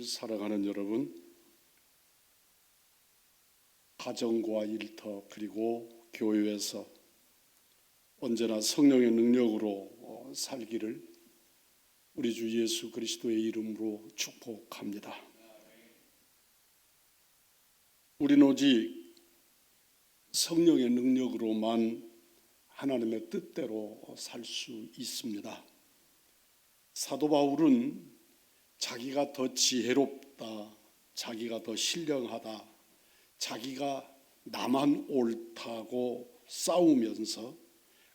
사랑하는 여러분, 가정과 일터 그리고 교회에서 언제나 성령의 능력으로 살기를 우리 주 예수 그리스도의 이름으로 축복합니다. 우리는 오직 성령의 능력으로만 하나님의 뜻대로 살 수 있습니다. 사도 바울은 자기가 더 지혜롭다, 자기가 더 신령하다, 자기가 나만 옳다고 싸우면서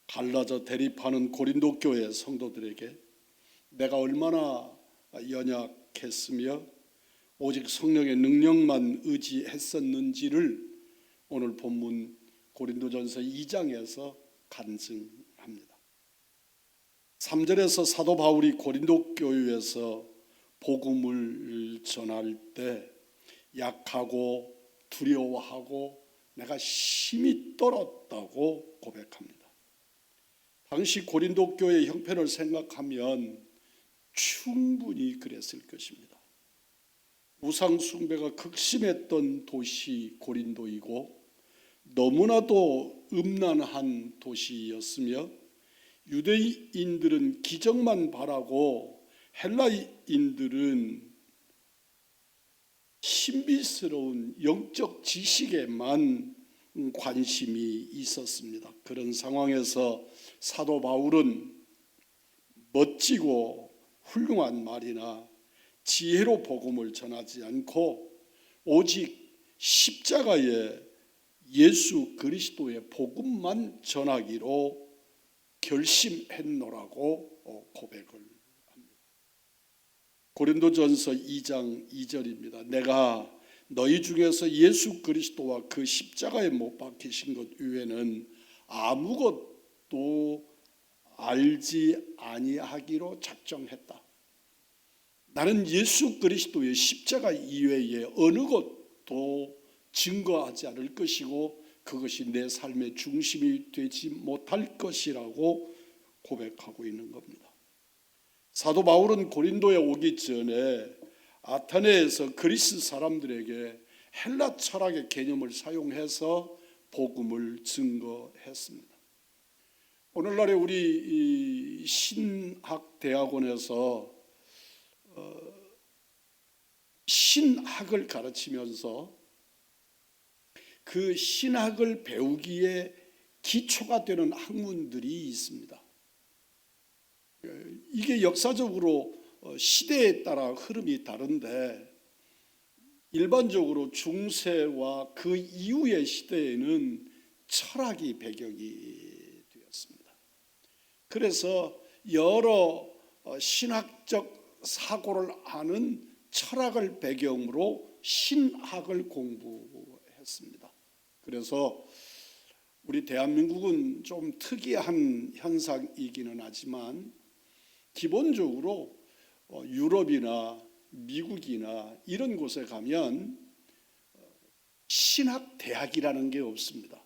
갈라져 대립하는 고린도 교회 성도들에게 내가 얼마나 연약했으며 오직 성령의 능력만 의지했었는지를 오늘 본문 고린도전서 2장에서 간증합니다. 3절에서 사도 바울이 고린도 교회에서 복음을 전할 때 약하고 두려워하고 내가 심히 떨었다고 고백합니다. 당시 고린도 교회의 형편을 생각하면 충분히 그랬을 것입니다. 우상 숭배가 극심했던 도시 고린도이고 너무나도 음란한 도시였으며 유대인들은 기적만 바라고 헬라인들은 신비스러운 영적 지식에만 관심이 있었습니다. 그런 상황에서 사도 바울은 멋지고 훌륭한 말이나 지혜로 복음을 전하지 않고 오직 십자가의 예수 그리스도의 복음만 전하기로 결심했노라고 고백을 합니다. 고린도전서 2장 2절입니다. 내가 너희 중에서 예수 그리스도와 그 십자가에 못 박히신 것 외에는 아무것도 알지 아니하기로 작정했다. 나는 예수 그리스도의 십자가 이외에 어느 것도 증거하지 않을 것이고 그것이 내 삶의 중심이 되지 못할 것이라고 고백하고 있는 겁니다. 사도 바울은 고린도에 오기 전에 아테네에서 그리스 사람들에게 헬라 철학의 개념을 사용해서 복음을 증거했습니다. 오늘날에 우리 신학대학원에서 신학을 가르치면서 그 신학을 배우기에 기초가 되는 학문들이 있습니다. 이게 역사적으로 시대에 따라 흐름이 다른데 일반적으로 중세와 그 이후의 시대에는 철학이 배경이 되었습니다. 그래서 여러 신학적 사고를 아는 철학을 배경으로 신학을 공부했습니다. 그래서 우리 대한민국은 좀 특이한 현상이기는 하지만 기본적으로 유럽이나 미국이나 이런 곳에 가면 신학대학이라는 게 없습니다.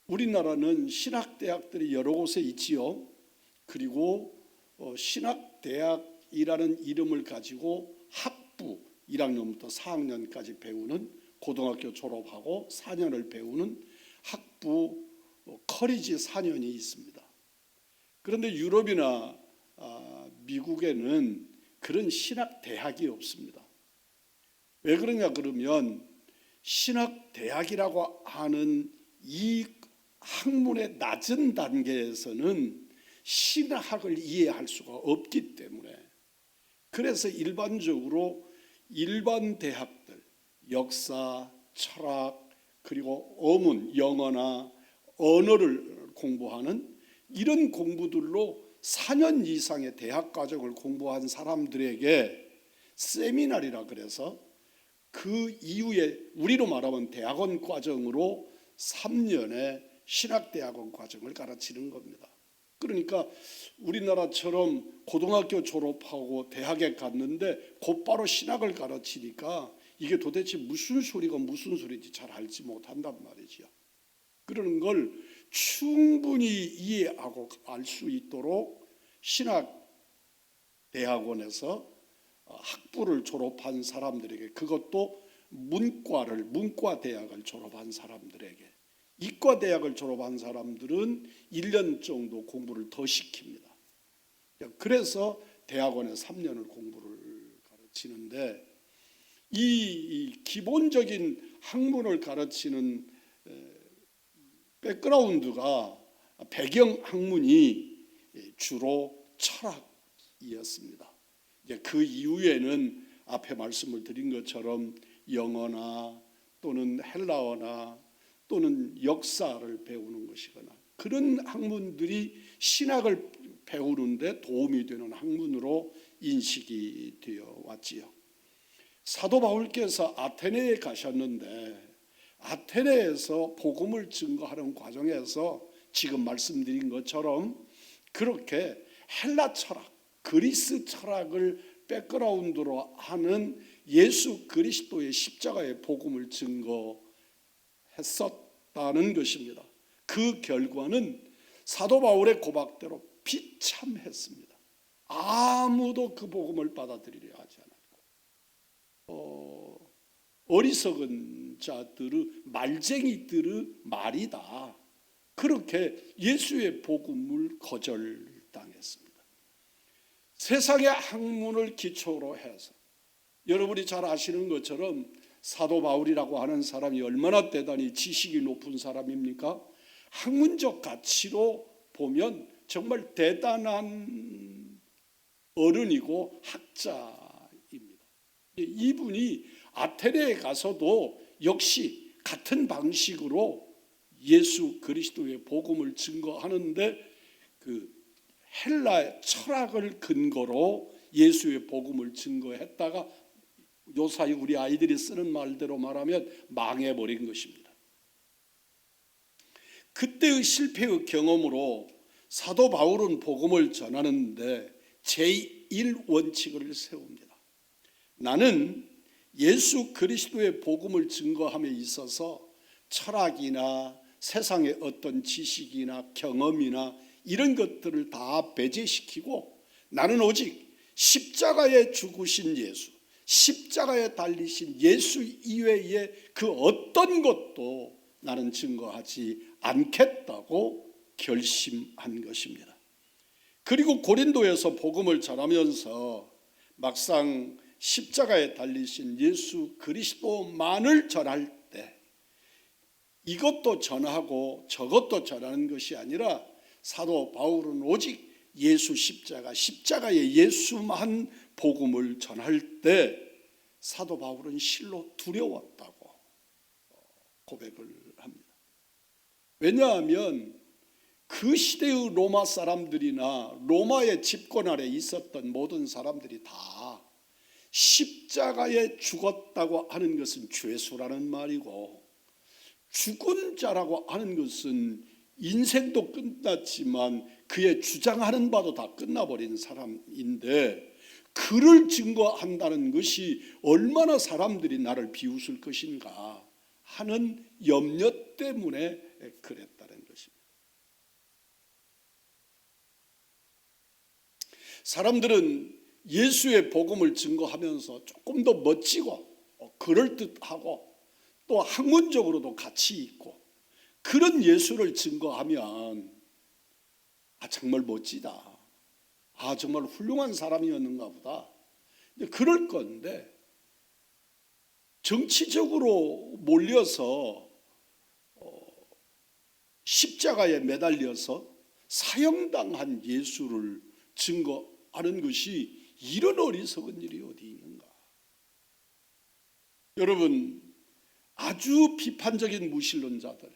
우리나라는 신학대학들이 여러 곳에 있지요. 그리고 신학대학이라는 이름을 가지고 학부 1학년부터 4학년까지 배우는 고등학교 졸업하고 4년을 배우는 학부 커리지 4년이 있습니다. 그런데 유럽이나 미국에는 그런 신학대학이 없습니다. 왜 그러냐 그러면 신학대학이라고 하는 이 학문의 낮은 단계에서는 신학을 이해할 수가 없기 때문에 그래서 일반적으로 일반 대학들 역사, 철학 그리고 어문, 영어나 언어를 공부하는 이런 공부들로 4년 이상의 대학 과정을 공부한 사람들에게 세미나리라 그래서 그 이후에 우리로 말하면 대학원 과정으로 3년의 신학대학원 과정을 가르치는 겁니다. 그러니까 우리나라처럼 고등학교 졸업하고 대학에 갔는데 곧바로 신학을 가르치니까 이게 도대체 무슨 소리가 무슨 소리인지 잘 알지 못한단 말이죠. 그러는 걸 충분히 이해하고 알 수 있도록 신학대학원에서 학부를 졸업한 사람들에게, 그것도 문과대학을 졸업한 사람들에게, 이과대학을 졸업한 사람들은 1년 정도 공부를 더 시킵니다. 그래서 대학원에 3년을 공부를 가르치는데, 이 기본적인 학문을 가르치는 백그라운드가, 배경 학문이 주로 철학이었습니다. 그 이후에는 앞에 말씀을 드린 것처럼 영어나 또는 헬라어나 또는 역사를 배우는 것이거나 그런 학문들이 신학을 배우는데 도움이 되는 학문으로 인식이 되어 왔지요. 사도 바울께서 아테네에 가셨는데, 아테네에서 복음을 증거하는 과정에서 지금 말씀드린 것처럼 그렇게 헬라 철학, 그리스 철학을 백그라운드로 하는 예수 그리스도의 십자가의 복음을 증거했었다는 것입니다. 그 결과는 사도 바울의 고박대로 비참했습니다. 아무도 그 복음을 받아들이려 하지 않았고, 어리석은 자들의, 말쟁이들의 말이다, 그렇게 예수의 복음을 거절당했습니다. 세상의 학문을 기초로 해서, 여러분이 잘 아시는 것처럼 사도 바울이라고 하는 사람이 얼마나 대단히 지식이 높은 사람입니까? 학문적 가치로 보면 정말 대단한 어른이고 학자입니다. 이분이 아테네에 가서도 역시 같은 방식으로 예수 그리스도의 복음을 증거하는데, 그 헬라 철학을 근거로 예수의 복음을 증거했다가 요사이 우리 아이들이 쓰는 말대로 말하면 망해버린 것입니다. 그때의 실패의 경험으로 사도 바울은 복음을 전하는데 제1원칙을 세웁니다. 나는 예수 그리스도의 복음을 증거함에 있어서 철학이나 세상의 어떤 지식이나 경험이나 이런 것들을 다 배제시키고, 나는 오직 십자가에 죽으신 예수, 십자가에 달리신 예수 이외에 그 어떤 것도 나는 증거하지 않겠다고 결심한 것입니다. 그리고 고린도에서 복음을 전하면서 막상 십자가에 달리신 예수 그리스도만을 전할 때 이것도 전하고 저것도 전하는 것이 아니라, 사도 바울은 오직 예수 십자가의 예수만 복음을 전할 때 사도 바울은 실로 두려웠다고 고백을 합니다. 왜냐하면 그 시대의 로마 사람들이나 로마의 집권 아래 있었던 모든 사람들이 다 십자가에 죽었다고 하는 것은 죄수라는 말이고, 죽은 자라고 하는 것은 인생도 끝났지만 그의 주장하는 바도 다 끝나버린 사람인데, 그를 증거한다는 것이 얼마나 사람들이 나를 비웃을 것인가 하는 염려 때문에 그랬다는 것입니다. 사람들은 예수의 복음을 증거하면서 조금 더 멋지고 그럴듯하고 또 학문적으로도 가치 있고 그런 예수를 증거하면 정말 멋지다, 정말 훌륭한 사람이었는가 보다, 그럴 건데, 정치적으로 몰려서 십자가에 매달려서 사형당한 예수를 증거하는 것이 이런 어리석은 일이 어디 있는가. 여러분, 아주 비판적인 무신론자들,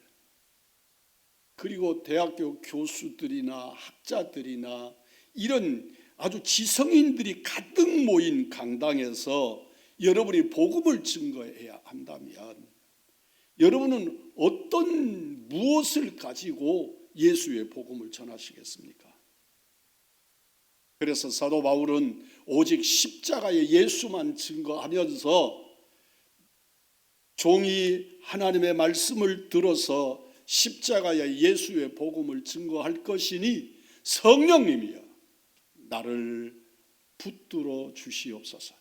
그리고 대학교 교수들이나 학자들이나 이런 아주 지성인들이 가득 모인 강당에서 여러분이 복음을 증거해야 한다면, 여러분은 무엇을 가지고 예수의 복음을 전하시겠습니까? 그래서 사도 바울은 오직 십자가의 예수만 증거하면서, 종이 하나님의 말씀을 들어서 십자가의 예수의 복음을 증거할 것이니 성령님이여 나를 붙들어 주시옵소서,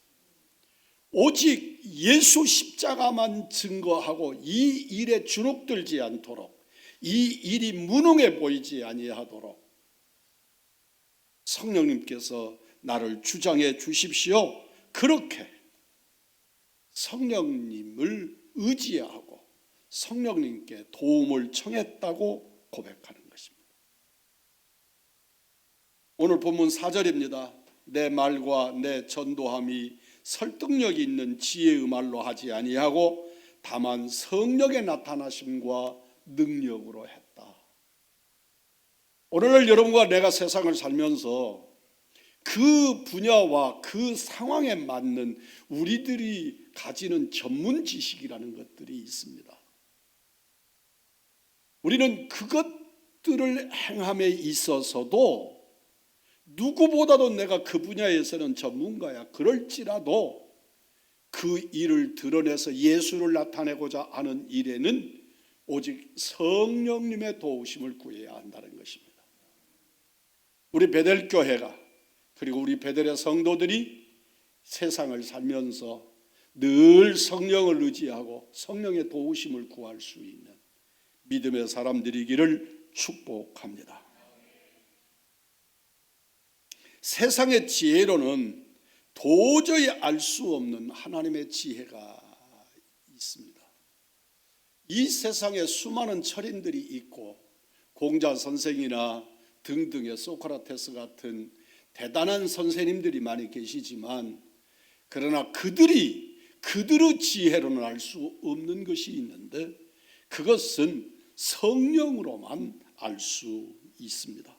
오직 예수 십자가만 증거하고 이 일에 주눅들지 않도록, 이 일이 무능해 보이지 아니하도록 성령님께서 나를 주장해 주십시오. 그렇게 성령님을 의지하고 성령님께 도움을 청했다고 고백하는 것입니다. 오늘 본문 4절입니다. 내 말과 내 전도함이 설득력 있는 지혜의 말로 하지 아니하고 다만 성령의 나타나심과 능력으로 했다. 오늘날 여러분과 내가 세상을 살면서 그 분야와 그 상황에 맞는 우리들이 가지는 전문 지식이라는 것들이 있습니다. 우리는 그것들을 행함에 있어서도 누구보다도 내가 그 분야에서는 전문가야 그럴지라도 그 일을 드러내서 예수를 나타내고자 하는 일에는 오직 성령님의 도우심을 구해야 한다는 것입니다. 우리 베델교회가 그리고 우리 베델의 성도들이 세상을 살면서 늘 성령을 의지하고 성령의 도우심을 구할 수 있는 믿음의 사람들이기를 축복합니다. 세상의 지혜로는 도저히 알 수 없는 하나님의 지혜가 있습니다. 이 세상에 수많은 철인들이 있고 공자 선생이나 등등의 소크라테스 같은 대단한 선생님들이 많이 계시지만, 그러나 그들의 지혜로는 알 수 없는 것이 있는데 그것은 성령으로만 알 수 있습니다.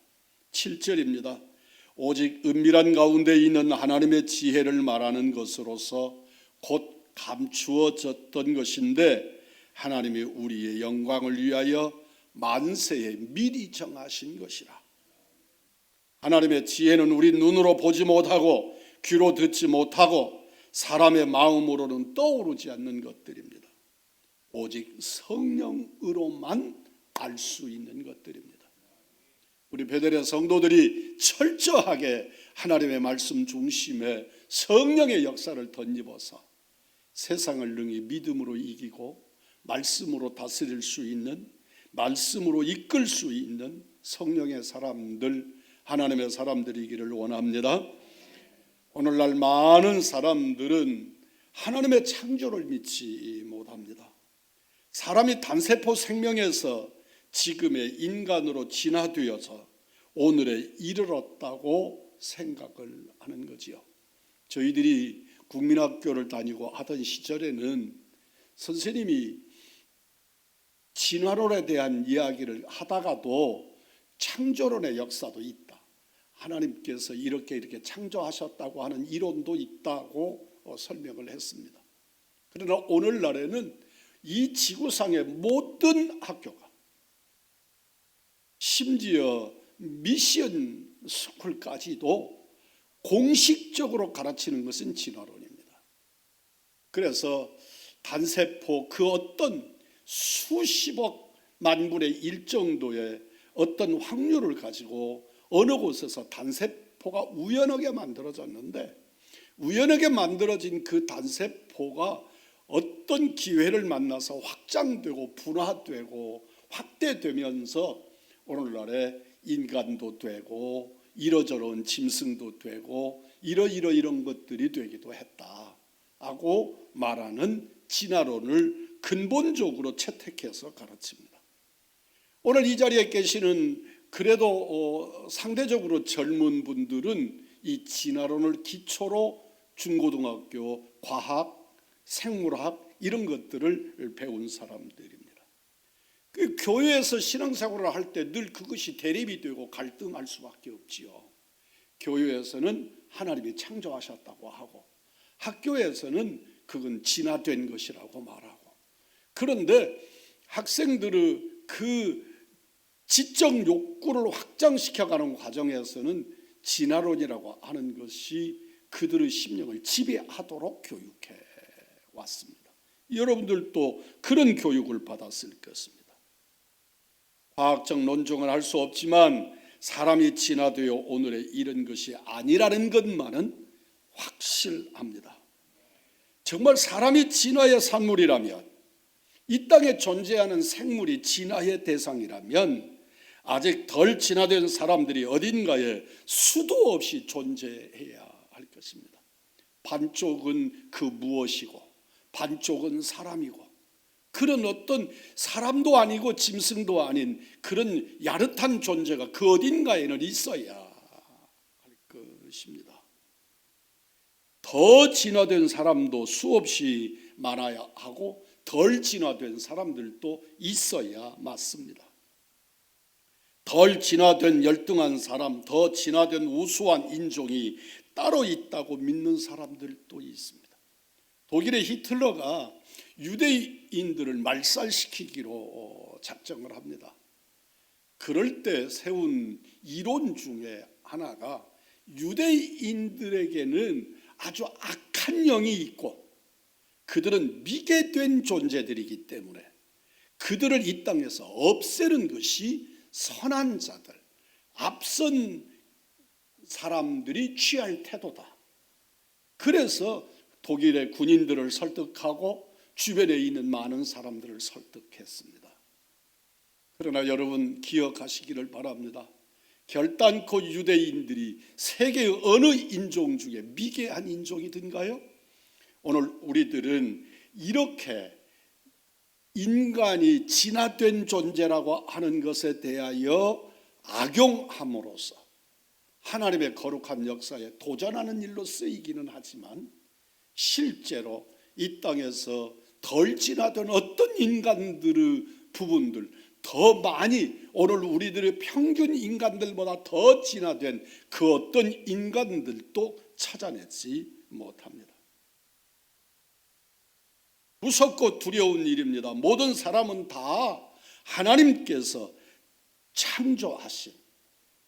7절입니다. 오직 은밀한 가운데 있는 하나님의 지혜를 말하는 것으로서 곧 감추어졌던 것인데 하나님이 우리의 영광을 위하여 만세에 미리 정하신 것이라. 하나님의 지혜는 우리 눈으로 보지 못하고 귀로 듣지 못하고 사람의 마음으로는 떠오르지 않는 것들입니다. 오직 성령으로만 알 수 있는 것들입니다. 우리 베델의 성도들이 철저하게 하나님의 말씀 중심에 성령의 역사를 덧입어서 세상을 능히 믿음으로 이기고 말씀으로 다스릴 수 있는, 말씀으로 이끌 수 있는 성령의 사람들, 하나님의 사람들이기를 원합니다. 오늘날 많은 사람들은 하나님의 창조를 믿지 못합니다. 사람이 단세포 생명에서 지금의 인간으로 진화되어서 오늘에 이르렀다고 생각을 하는 거지요. 저희들이 국민학교를 다니고 하던 시절에는 선생님이 진화론에 대한 이야기를 하다가도 창조론의 역사도 있다, 하나님께서 이렇게 창조하셨다고 하는 이론도 있다고 설명을 했습니다. 그러나 오늘날에는 이 지구상의 모든 학교가, 심지어 미션 스쿨까지도 공식적으로 가르치는 것은 진화론입니다. 그래서 단세포 그 어떤 수십억 만분의 1 정도의 어떤 확률을 가지고 어느 곳에서 단세포가 우연하게 만들어졌는데, 우연하게 만들어진 그 단세포가 어떤 기회를 만나서 확장되고 분화되고 확대되면서 오늘날에 인간도 되고 이러저러한 짐승도 되고 이런 것들이 되기도 했다 하고 말하는 진화론을 근본적으로 채택해서 가르칩니다. 오늘 이 자리에 계시는 그래도 상대적으로 젊은 분들은 이 진화론을 기초로 중고등학교 과학, 생물학 이런 것들을 배운 사람들입니다. 그 교회에서 신앙생활을 할 때 늘 그것이 대립이 되고 갈등할 수밖에 없지요. 교회에서는 하나님이 창조하셨다고 하고 학교에서는 그건 진화된 것이라고 말하고, 그런데 학생들의 그 지적 욕구를 확장시켜가는 과정에서는 진화론이라고 하는 것이 그들의 심령을 지배하도록 교육해 왔습니다. 여러분들도 그런 교육을 받았을 것입니다. 과학적 논증을 할 수 없지만 사람이 진화되어 오늘에 이른 것이 아니라는 것만은 확실합니다. 정말 사람이 진화의 산물이라면, 이 땅에 존재하는 생물이 진화의 대상이라면 아직 덜 진화된 사람들이 어딘가에 수도 없이 존재해야 할 것입니다. 반쪽은 그 무엇이고 반쪽은 사람이고, 그런 어떤 사람도 아니고 짐승도 아닌 그런 야릇한 존재가 그 어딘가에는 있어야 할 것입니다. 더 진화된 사람도 수없이 많아야 하고 덜 진화된 사람들도 있어야 맞습니다. 덜 진화된 열등한 사람, 더 진화된 우수한 인종이 따로 있다고 믿는 사람들도 있습니다. 독일의 히틀러가 유대인들을 말살시키기로 작정을 합니다. 그럴 때 세운 이론 중에 하나가 유대인들에게는 아주 악한 영이 있고 그들은 미개된 존재들이기 때문에 그들을 이 땅에서 없애는 것이 선한 자들, 앞선 사람들이 취할 태도다. 그래서 독일의 군인들을 설득하고 주변에 있는 많은 사람들을 설득했습니다. 그러나 여러분 기억하시기를 바랍니다. 결단코 유대인들이 세계의 어느 인종 중에 미개한 인종이든가요? 오늘 우리들은 이렇게 인간이 진화된 존재라고 하는 것에 대하여 악용함으로써 하나님의 거룩한 역사에 도전하는 일로 쓰이기는 하지만 실제로 이 땅에서 덜 진화된 어떤 인간들의 부분들, 더 많이 오늘 우리들의 평균 인간들보다 더 진화된 그 어떤 인간들도 찾아내지 못합니다. 무섭고 두려운 일입니다. 모든 사람은 다 하나님께서 창조하신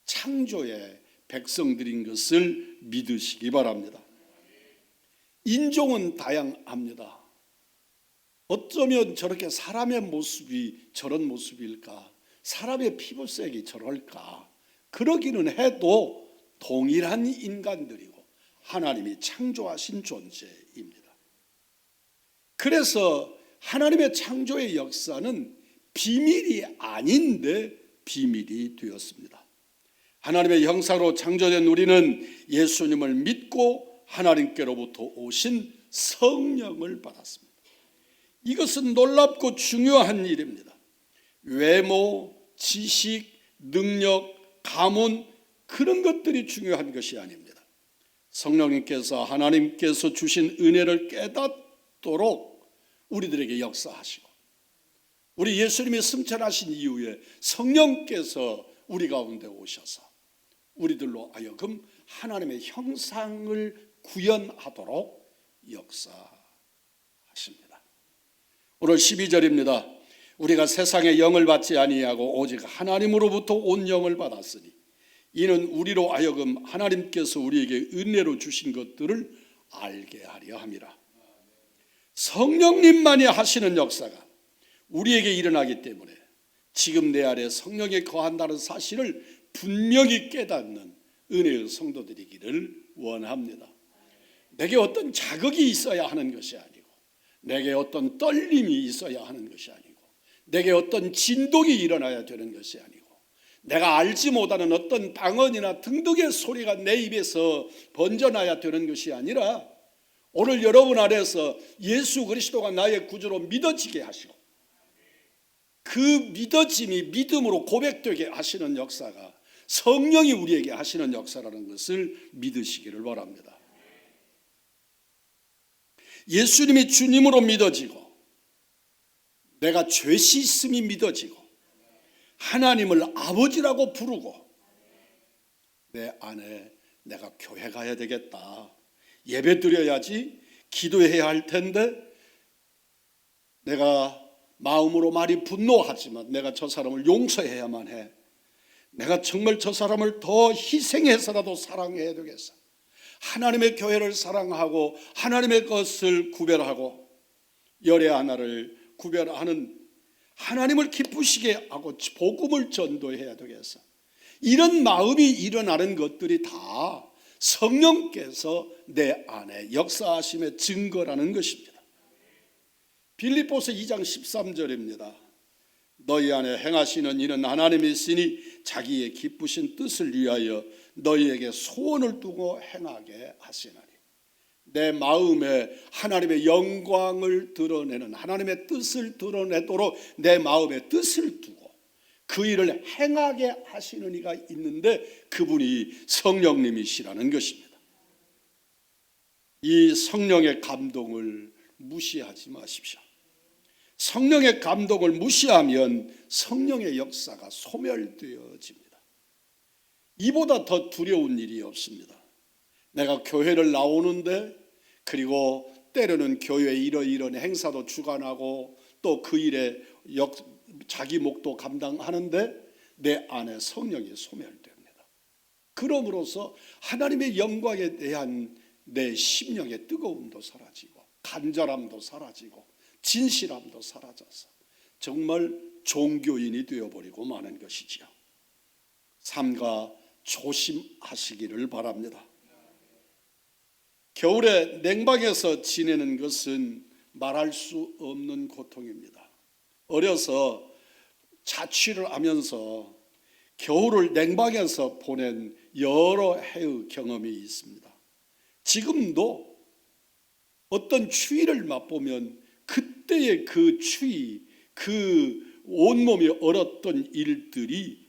창조의 백성들인 것을 믿으시기 바랍니다. 인종은 다양합니다. 어쩌면 저렇게 사람의 모습이 저런 모습일까? 사람의 피부색이 저럴까? 그러기는 해도 동일한 인간들이고 하나님이 창조하신 존재입니다. 그래서 하나님의 창조의 역사는 비밀이 아닌데 비밀이 되었습니다. 하나님의 형상으로 창조된 우리는 예수님을 믿고 하나님께로부터 오신 성령을 받았습니다. 이것은 놀랍고 중요한 일입니다. 외모, 지식, 능력, 가문 그런 것들이 중요한 것이 아닙니다. 성령님께서 하나님께서 주신 은혜를 깨닫도록 우리들에게 역사하시고 우리 예수님이 승천하신 이후에 성령께서 우리 가운데 오셔서 우리들로 하여금 하나님의 형상을 구현하도록 역사하십니다. 오늘 12절입니다. 우리가 세상의 영을 받지 아니하고 오직 하나님으로부터 온 영을 받았으니 이는 우리로 하여금 하나님께서 우리에게 은혜로 주신 것들을 알게 하려 함이라. 성령님만이 하시는 역사가 우리에게 일어나기 때문에 지금 내 안에 성령이 거한다는 사실을 분명히 깨닫는 은혜의 성도들이기를 원합니다. 내게 어떤 자극이 있어야 하는 것이 아니고 내게 어떤 떨림이 있어야 하는 것이 아니고 내게 어떤 진동이 일어나야 되는 것이 아니고 내가 알지 못하는 어떤 방언이나 등등의 소리가 내 입에서 번져나야 되는 것이 아니라 오늘 여러분 안에서 예수 그리스도가 나의 구주로 믿어지게 하시고 그 믿어짐이 믿음으로 고백되게 하시는 역사가 성령이 우리에게 하시는 역사라는 것을 믿으시기를 바랍니다. 예수님이 주님으로 믿어지고 내가 죄 씻음이 믿어지고 하나님을 아버지라고 부르고 내 안에 내가 교회 가야 되겠다, 예배 드려야지, 기도해야 할 텐데 내가 마음으로 많이 분노하지만 내가 저 사람을 용서해야만 해, 내가 정말 저 사람을 더 희생해서라도 사랑해야 되겠어, 하나님의 교회를 사랑하고 하나님의 것을 구별하고 열의 하나를 구별하는 하나님을 기쁘시게 하고 복음을 전도해야 되겠어. 이런 마음이 일어나는 것들이 다 성령께서 내 안에 역사하심의 증거라는 것입니다. 빌립보서 2장 13절입니다. 너희 안에 행하시는 이는 하나님이시니 자기의 기쁘신 뜻을 위하여 너희에게 소원을 두고 행하게 하시나니. 내 마음에 하나님의 영광을 드러내는, 하나님의 뜻을 드러내도록 내 마음에 뜻을 두고 그 일을 행하게 하시는 이가 있는데 그분이 성령님이시라는 것입니다. 이 성령의 감동을 무시하지 마십시오. 성령의 감동을 무시하면 성령의 역사가 소멸되어집니다. 이보다 더 두려운 일이 없습니다. 내가 교회를 나오는데, 그리고 때로는 교회 이런 행사도 주관하고 또 그 일에 자기 몫도 감당하는데 내 안에 성령이 소멸됩니다. 그럼으로써 하나님의 영광에 대한 내 심령의 뜨거움도 사라지고 간절함도 사라지고 진실함도 사라져서 정말 종교인이 되어버리고 마는 것이지요. 삼가 조심하시기를 바랍니다. 겨울에 냉방에서 지내는 것은 말할 수 없는 고통입니다. 어려서 자취를 하면서 겨울을 냉방에서 보낸 여러 해의 경험이 있습니다. 지금도 어떤 추위를 맛보면 그때의 그 추위, 그 온몸이 얼었던 일들이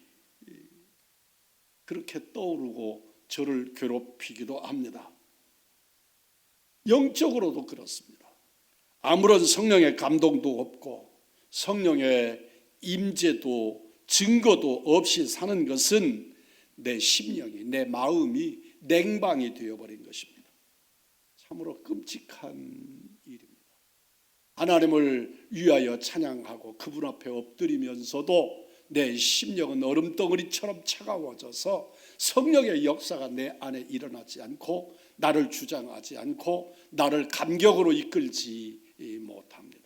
그렇게 떠오르고 저를 괴롭히기도 합니다. 영적으로도 그렇습니다. 아무런 성령의 감동도 없고 성령의 임재도 증거도 없이 사는 것은 내 심령이, 내 마음이 냉방이 되어버린 것입니다. 참으로 끔찍한 일입니다. 하나님을 위하여 찬양하고 그분 앞에 엎드리면서도 내 심령은 얼음덩어리처럼 차가워져서 성령의 역사가 내 안에 일어나지 않고 나를 주장하지 않고 나를 감격으로 이끌지 못합니다.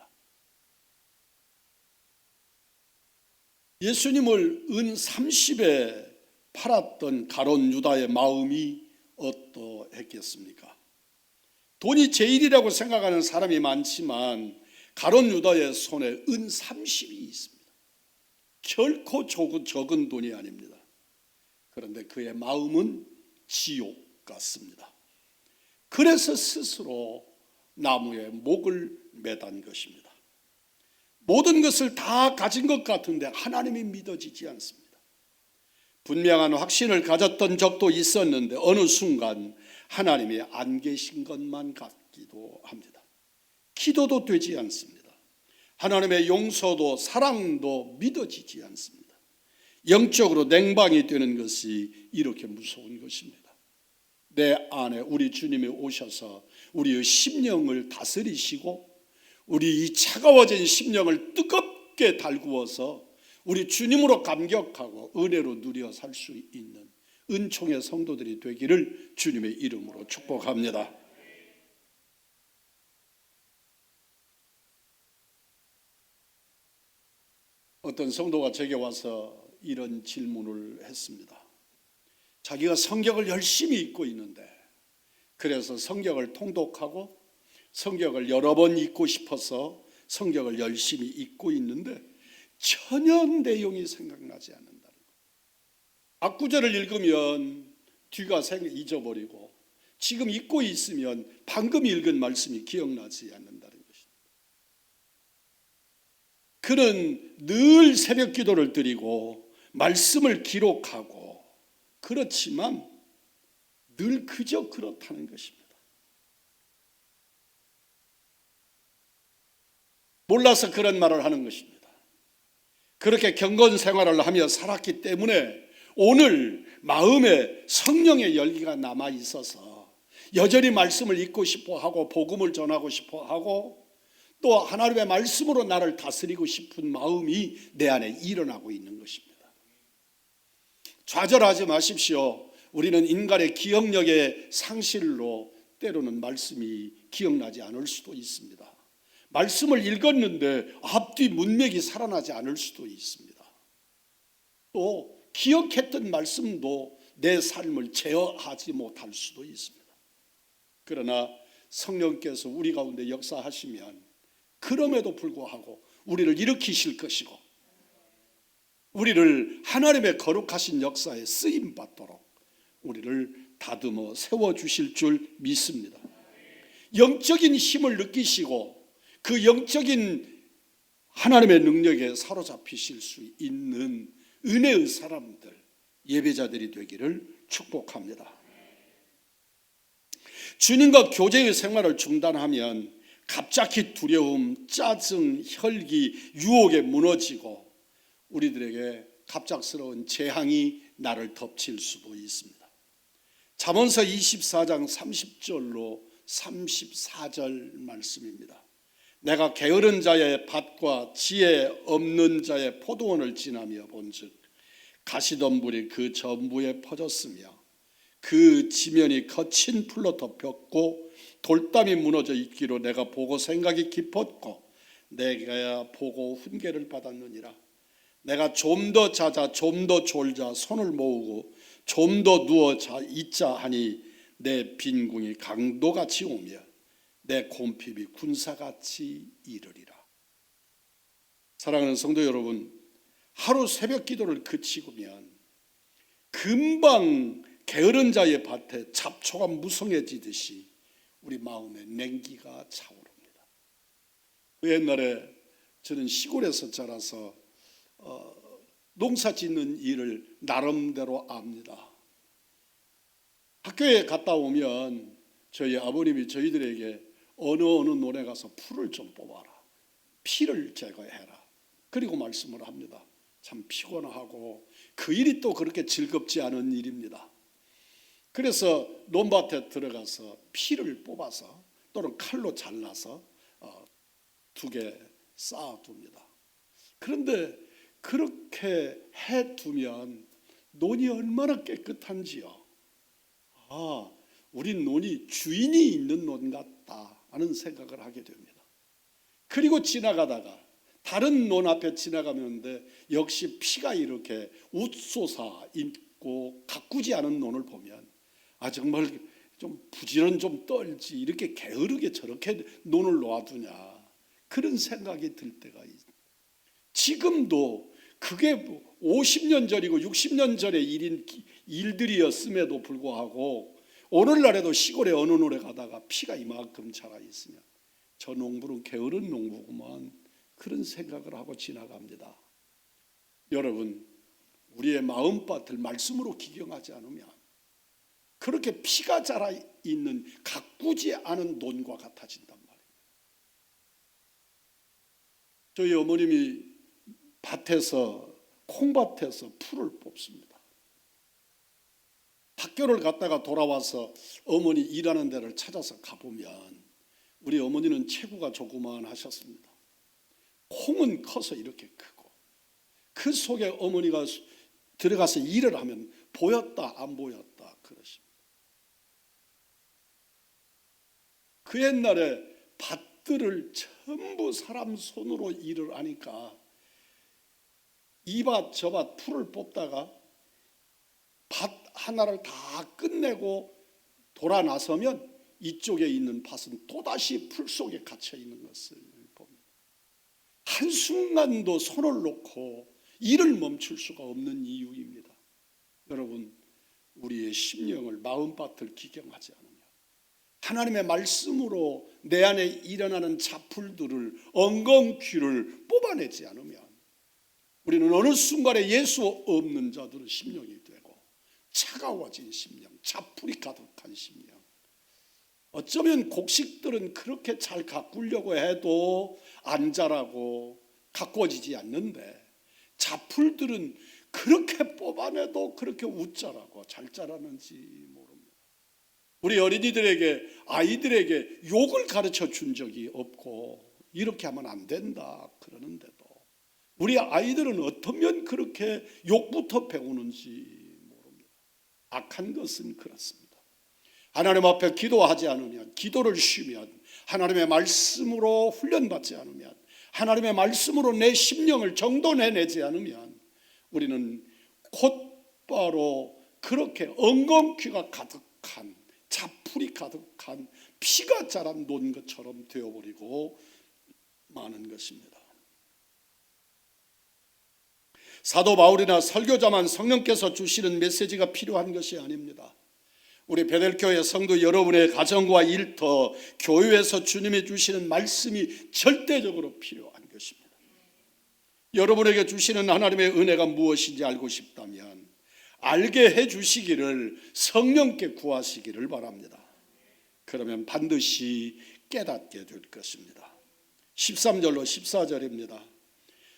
예수님을 은 30에 팔았던 가룟 유다의 마음이 어떠했겠습니까? 돈이 제일이라고 생각하는 사람이 많지만 가룟 유다의 손에 은 30이 있습니다. 결코 적은 돈이 아닙니다. 그런데 그의 마음은 지옥 같습니다. 그래서 스스로 나무에 목을 매단 것입니다. 모든 것을 다 가진 것 같은데 하나님이 믿어지지 않습니다. 분명한 확신을 가졌던 적도 있었는데 어느 순간 하나님이 안 계신 것만 같기도 합니다. 기도도 되지 않습니다. 하나님의 용서도 사랑도 믿어지지 않습니다. 영적으로 냉방이 되는 것이 이렇게 무서운 것입니다. 내 안에 우리 주님이 오셔서 우리의 심령을 다스리시고 우리 이 차가워진 심령을 뜨겁게 달구어서 우리 주님으로 감격하고 은혜로 누려 살 수 있는 은총의 성도들이 되기를 주님의 이름으로 축복합니다. 어떤 성도가 제게 와서 이런 질문을 했습니다. 자기가 성경을 열심히 읽고 있는데 그래서 성경을 통독하고 성경을 여러 번 읽고 싶어서 성경을 열심히 읽고 있는데 전혀 내용이 생각나지 않는다는 것. 앞구절을 읽으면 뒤가 잊어버리고 지금 읽고 있으면 방금 읽은 말씀이 기억나지 않는다는 것입니다. 그는 늘 새벽 기도를 드리고 말씀을 기록하고 그렇지만 늘 그저 그렇다는 것입니다. 몰라서 그런 말을 하는 것입니다. 그렇게 경건 생활을 하며 살았기 때문에 오늘 마음에 성령의 열기가 남아 있어서 여전히 말씀을 읽고 싶어 하고 복음을 전하고 싶어 하고 또 하나님의 말씀으로 나를 다스리고 싶은 마음이 내 안에 일어나고 있는 것입니다. 좌절하지 마십시오. 우리는 인간의 기억력의 상실로 때로는 말씀이 기억나지 않을 수도 있습니다. 말씀을 읽었는데 앞뒤 문맥이 살아나지 않을 수도 있습니다. 또 기억했던 말씀도 내 삶을 제어하지 못할 수도 있습니다. 그러나 성령께서 우리 가운데 역사하시면 그럼에도 불구하고 우리를 일으키실 것이고 우리를 하나님의 거룩하신 역사에 쓰임받도록 우리를 다듬어 세워주실 줄 믿습니다. 영적인 힘을 느끼시고 그 영적인 하나님의 능력에 사로잡히실 수 있는 은혜의 사람들, 예배자들이 되기를 축복합니다. 주님과 교제의 생활을 중단하면 갑자기 두려움, 짜증, 혈기, 유혹에 무너지고 우리들에게 갑작스러운 재앙이 나를 덮칠 수도 있습니다. 잠언서 24장 30절로 34절 말씀입니다. 내가 게으른 자의 밭과 지혜 없는 자의 포도원을 지나며 본즉 가시덤불이 그 전부에 퍼졌으며 그 지면이 거친 풀로 덮였고 돌담이 무너져 있기로 내가 보고 생각이 깊었고 내가 보고 훈계를 받았느니라. 내가 좀 더 자자 좀 더 졸자 손을 모으고 좀 더 누워 있자 하니 내 빈궁이 강도같이 오며 내 곰핍이 군사같이 이르리라. 사랑하는 성도 여러분, 하루 새벽 기도를 그치고면 금방 게으른 자의 밭에 잡초가 무성해지듯이 우리 마음에 냉기가 차오릅니다. 그 옛날에 저는 시골에서 자라서 농사 짓는 일을 나름대로 압니다. 학교에 갔다 오면 저희 아버님이 저희들에게 어느 논에 가서 풀을 좀 뽑아라, 피를 제거해라, 그리고 말씀을 합니다. 참 피곤하고 그 일이 또 그렇게 즐겁지 않은 일입니다. 그래서 논밭에 들어가서 피를 뽑아서 또는 칼로 잘라서 두 개 쌓아둡니다. 그런데 그렇게 해두면 논이 얼마나 깨끗한지요. 우리 논이 주인이 있는 논 같다 하는 생각을 하게 됩니다. 그리고 지나가다가 다른 논 앞에 지나가는데 역시 피가 이렇게 웃솟아 있고 가꾸지 않은 논을 보면 정말 좀 부지런 좀 떨지 이렇게 게으르게 저렇게 논을 놓아두냐 그런 생각이 들 때가 있습니다. 지금도 그게 50년 전이고 60년 전의 일들이었음에도 불구하고 오늘날에도 시골에 어느 논에 가다가 피가 이만큼 자라 있으면 저 농부는 게으른 농부구만 그런 생각을 하고 지나갑니다. 여러분, 우리의 마음밭을 말씀으로 기경하지 않으면 그렇게 피가 자라 있는 가꾸지 않은 논과 같아진단 말이에요. 저희 어머님이 콩밭에서 풀을 뽑습니다. 학교를 갔다가 돌아와서 어머니 일하는 데를 찾아서 가보면 우리 어머니는 체구가 조그만하셨습니다. 콩은 커서 이렇게 크고 그 속에 어머니가 들어가서 일을 하면 보였다 안 보였다 그러십니다. 그 옛날에 밭들을 전부 사람 손으로 일을 하니까 이 밭 저 밭 풀을 뽑다가 밭 하나를 다 끝내고 돌아 나서면 이쪽에 있는 밭은 또다시 풀 속에 갇혀 있는 것을 봅니다. 한순간도 손을 놓고 일을 멈출 수가 없는 이유입니다. 여러분, 우리의 심령을 마음밭을 기경하지 않으면 하나님의 말씀으로 내 안에 일어나는 잡풀들을 엉겅퀴를 뽑아내지 않으면 우리는 어느 순간에 예수 없는 자들의 심령이 되고 차가워진 심령, 잡풀이 가득한 심령. 어쩌면 곡식들은 그렇게 잘 가꾸려고 해도 안 자라고 가꾸어지지 않는데 잡풀들은 그렇게 뽑아내도 그렇게 웃자라고 잘 자라는지 모릅니다. 우리 어린이들에게 아이들에게 욕을 가르쳐 준 적이 없고 이렇게 하면 안 된다 그러는데도 우리 아이들은 어쩌면 그렇게 욕부터 배우는지 모릅니다. 악한 것은 그렇습니다. 하나님 앞에 기도하지 않으면, 기도를 쉬면, 하나님의 말씀으로 훈련받지 않으면, 하나님의 말씀으로 내 심령을 정돈해내지 않으면 우리는 곧바로 그렇게 엉겅퀴가 가득한, 자풀이 가득한, 피가 자란 논 것처럼 되어버리고 마는 것입니다. 사도 바울이나 설교자만 성령께서 주시는 메시지가 필요한 것이 아닙니다. 우리 베델교회 성도 여러분의 가정과 일터, 교회에서 주님이 주시는 말씀이 절대적으로 필요한 것입니다. 여러분에게 주시는 하나님의 은혜가 무엇인지 알고 싶다면 알게 해주시기를 성령께 구하시기를 바랍니다. 그러면 반드시 깨닫게 될 것입니다. 13절로 14절입니다.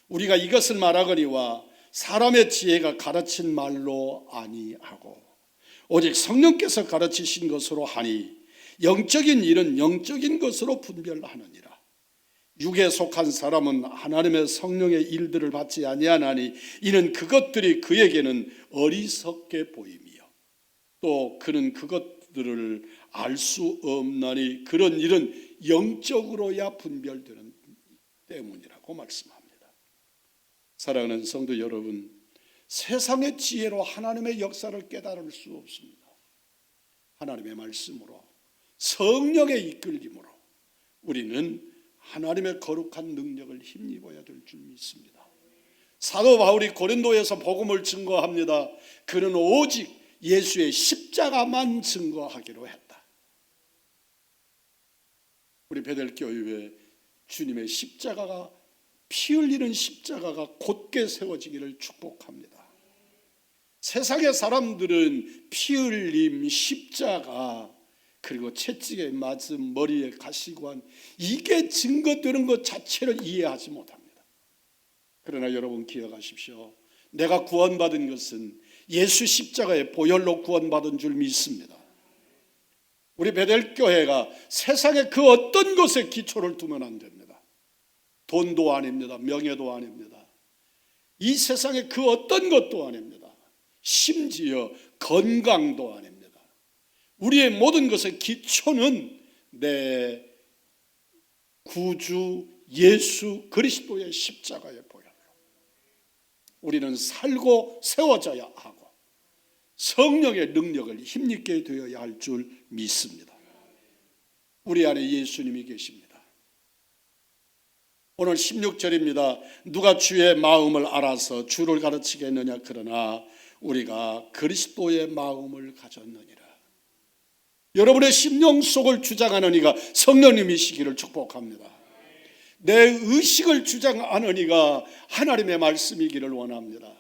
우리가 이것을 말하거니와 사람의 지혜가 가르친 말로 아니하고 오직 성령께서 가르치신 것으로 하니 영적인 일은 영적인 것으로 분별하느니라. 육에 속한 사람은 하나님의 성령의 일들을 받지 아니하나니 이는 그것들이 그에게는 어리석게 보임이요 또 그는 그것들을 알 수 없나니 그런 일은 영적으로야 분별되는 때문이라고 말씀합니다. 사랑하는 성도 여러분, 세상의 지혜로 하나님의 역사를 깨달을 수 없습니다. 하나님의 말씀으로, 성령의 이끌림으로 우리는 하나님의 거룩한 능력을 힘입어야 될 줄 믿습니다. 사도 바울이 고린도에서 복음을 증거합니다. 그는 오직 예수의 십자가만 증거하기로 했다. 우리 베델교회 주님의 십자가가, 피 흘리는 십자가가 곧게 세워지기를 축복합니다. 세상의 사람들은 피 흘림, 십자가, 그리고 채찍에 맞은 머리에 가시관, 이게 증거되는 것 자체를 이해하지 못합니다. 그러나 여러분 기억하십시오. 내가 구원받은 것은 예수 십자가의 보혈로 구원받은 줄 믿습니다. 우리 베델교회가 세상에 그 어떤 것에 기초를 두면 안 됩니다. 돈도 아닙니다. 명예도 아닙니다. 이 세상에 그 어떤 것도 아닙니다. 심지어 건강도 아닙니다. 우리의 모든 것의 기초는 내 구주 예수 그리스도의 십자가의 보혈로 우리는 살고 세워져야 하고 성령의 능력을 힘입게 되어야 할 줄 믿습니다. 우리 안에 예수님이 계십니다. 오늘 16절입니다. 누가 주의 마음을 알아서 주를 가르치겠느냐 그러나 우리가 그리스도의 마음을 가졌느니라. 여러분의 심령 속을 주장하는 이가 성령님이시기를 축복합니다. 내 의식을 주장하는 이가 하나님의 말씀이기를 원합니다.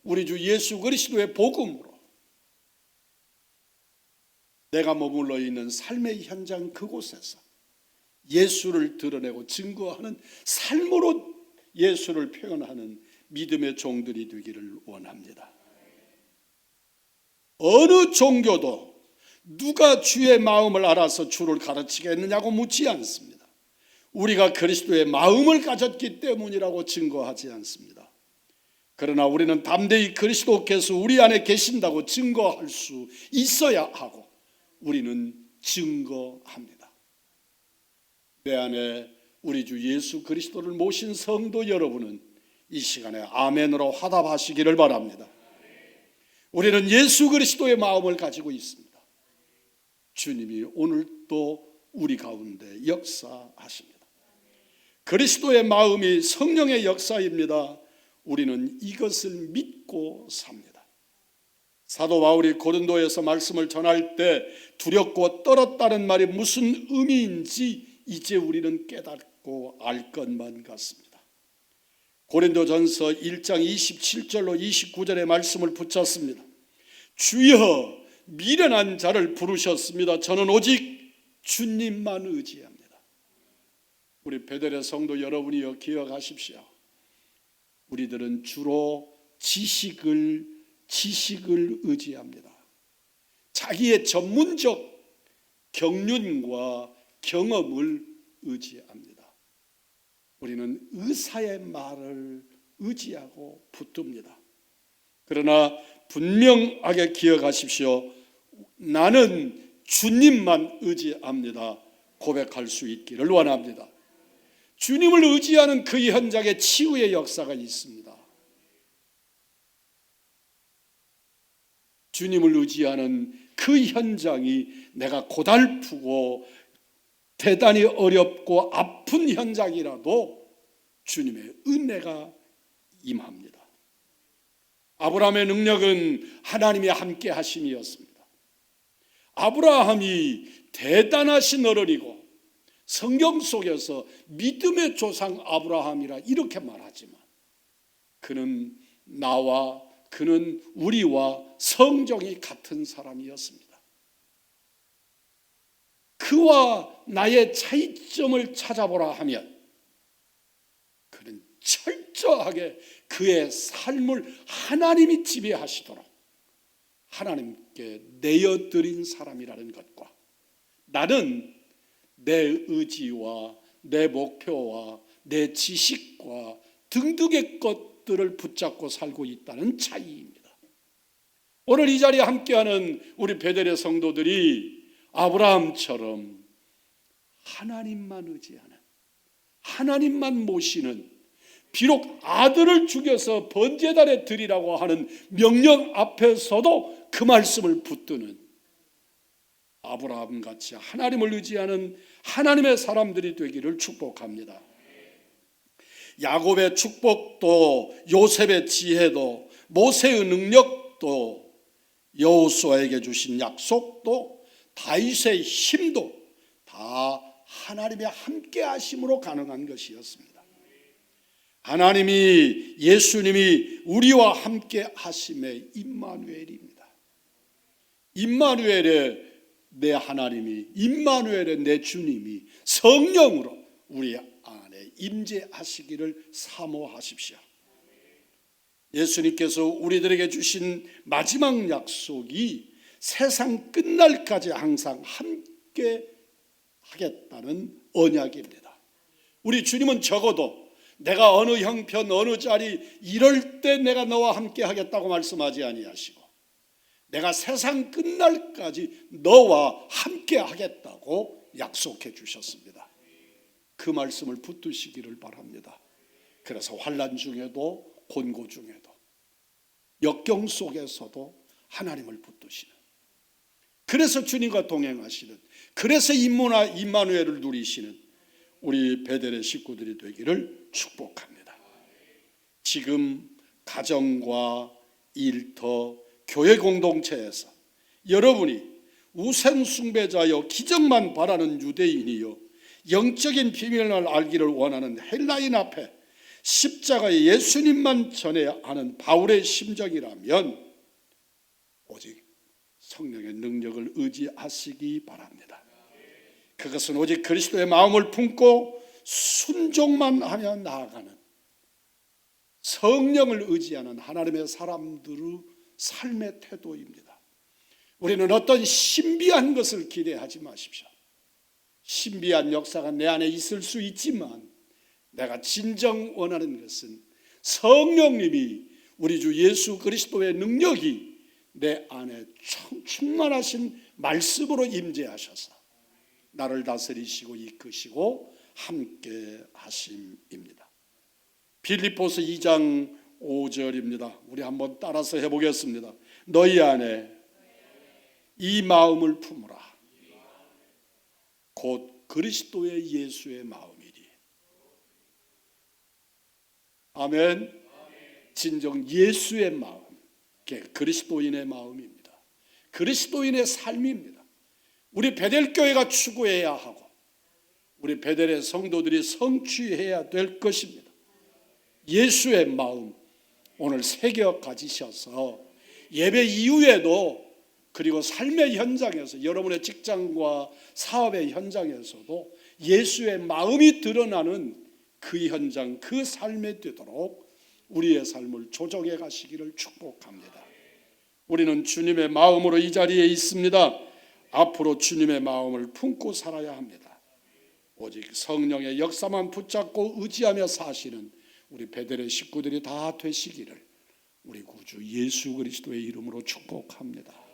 우리 주 예수 그리스도의 복음으로 내가 머물러 있는 삶의 현장 그곳에서 예수를 드러내고 증거하는 삶으로 예수를 표현하는 믿음의 종들이 되기를 원합니다. 어느 종교도 누가 주의 마음을 알아서 주를 가르치겠느냐고 묻지 않습니다. 우리가 그리스도의 마음을 가졌기 때문이라고 증거하지 않습니다. 그러나 우리는 담대히 그리스도께서 우리 안에 계신다고 증거할 수 있어야 하고 우리는 증거합니다. 내 안에 우리 주 예수 그리스도를 모신 성도 여러분은 이 시간에 아멘으로 화답하시기를 바랍니다. 우리는 예수 그리스도의 마음을 가지고 있습니다. 주님이 오늘도 우리 가운데 역사하십니다. 그리스도의 마음이 성령의 역사입니다. 우리는 이것을 믿고 삽니다. 사도 바울이 고린도에서 말씀을 전할 때 두렵고 떨었다는 말이 무슨 의미인지 이제 우리는 깨닫고 알 것만 같습니다. 고린도전서 1장 27절로 29절의 말씀을 붙였습니다. 주여 미련한 자를 부르셨습니다. 저는 오직 주님만 의지합니다. 우리 베델의 성도 여러분이여 기억하십시오. 우리들은 주로 지식을 의지합니다. 자기의 전문적 경륜과 경험을 의지합니다. 우리는 의사의 말을 의지하고 붙듭니다. 그러나 분명하게 기억하십시오. 나는 주님만 의지합니다. 고백할 수 있기를 원합니다. 주님을 의지하는 그 현장에 치유의 역사가 있습니다. 주님을 의지하는 그 현장이 내가 고달프고 대단히 어렵고 아픈 현장이라도 주님의 은혜가 임합니다. 아브라함의 능력은 하나님의 함께 하심이었습니다. 아브라함이 대단하신 어른이고 성경 속에서 믿음의 조상 아브라함이라 이렇게 말하지만 그는 우리와 성정이 같은 사람이었습니다. 그와 나의 차이점을 찾아보라 하면 그는 철저하게 그의 삶을 하나님이 지배하시도록 하나님께 내어드린 사람이라는 것과 나는 내 의지와 내 목표와 내 지식과 등등의 것들을 붙잡고 살고 있다는 차이입니다. 오늘 이 자리에 함께하는 우리 베델의 성도들이 아브라함처럼 하나님만 의지하는, 하나님만 모시는, 비록 아들을 죽여서 번제단에 드리라고 하는 명령 앞에서도 그 말씀을 붙드는 아브라함같이 하나님을 의지하는 하나님의 사람들이 되기를 축복합니다. 야곱의 축복도 요셉의 지혜도 모세의 능력도 여호수아에게 주신 약속도 다윗의 힘도 다 하나님의 함께 하심으로 가능한 것이었습니다. 하나님이 예수님이 우리와 함께 하심의 임마누엘입니다. 임마누엘의 내 하나님이, 임마누엘의 내 주님이 성령으로 우리 안에 임재하시기를 사모하십시오. 예수님께서 우리들에게 주신 마지막 약속이 세상 끝날까지 항상 함께 하겠다는 언약입니다. 우리 주님은 적어도 내가 어느 형편 어느 자리 이럴 때 내가 너와 함께 하겠다고 말씀하지 아니하시고 내가 세상 끝날까지 너와 함께 하겠다고 약속해 주셨습니다. 그 말씀을 붙드시기를 바랍니다. 그래서 환난 중에도 곤고 중에도 역경 속에서도 하나님을 붙드시는, 그래서 주님과 동행하시는, 그래서 임마누엘을 누리시는 우리 베델의 식구들이 되기를 축복합니다. 지금 가정과 일터, 교회 공동체에서 여러분이 우상 숭배자여 기적만 바라는 유대인이요 영적인 비밀을 알기를 원하는 헬라인 앞에 십자가의 예수님만 전해야 하는 바울의 심정이라면 오직 성령의 능력을 의지하시기 바랍니다. 그것은 오직 그리스도의 마음을 품고 순종만 하며 나아가는 성령을 의지하는 하나님의 사람들의 삶의 태도입니다. 우리는 어떤 신비한 것을 기대하지 마십시오. 신비한 역사가 내 안에 있을 수 있지만 내가 진정 원하는 것은 성령님이 우리 주 예수 그리스도의 능력이 내 안에 충만하신 말씀으로 임재하셔서 나를 다스리시고 이끄시고 함께 하심입니다. 빌립보서 2장 5절입니다. 우리 한번 따라서 해보겠습니다. 너희 안에 이 마음을 품으라. 곧 그리스도의 예수의 마음이니. 아멘. 진정 예수의 마음, 그리스도인의 마음입니다. 그리스도인의 삶입니다. 우리 베델교회가 추구해야 하고 우리 베델의 성도들이 성취해야 될 것입니다. 예수의 마음 오늘 새겨 가지셔서 예배 이후에도 그리고 삶의 현장에서 여러분의 직장과 사업의 현장에서도 예수의 마음이 드러나는 그 현장, 그 삶에 되도록 우리의 삶을 조정해 가시기를 축복합니다. 우리는 주님의 마음으로 이 자리에 있습니다. 앞으로 주님의 마음을 품고 살아야 합니다. 오직 성령의 역사만 붙잡고 의지하며 사시는 우리 베델의 식구들이 다 되시기를 우리 구주 예수 그리스도의 이름으로 축복합니다.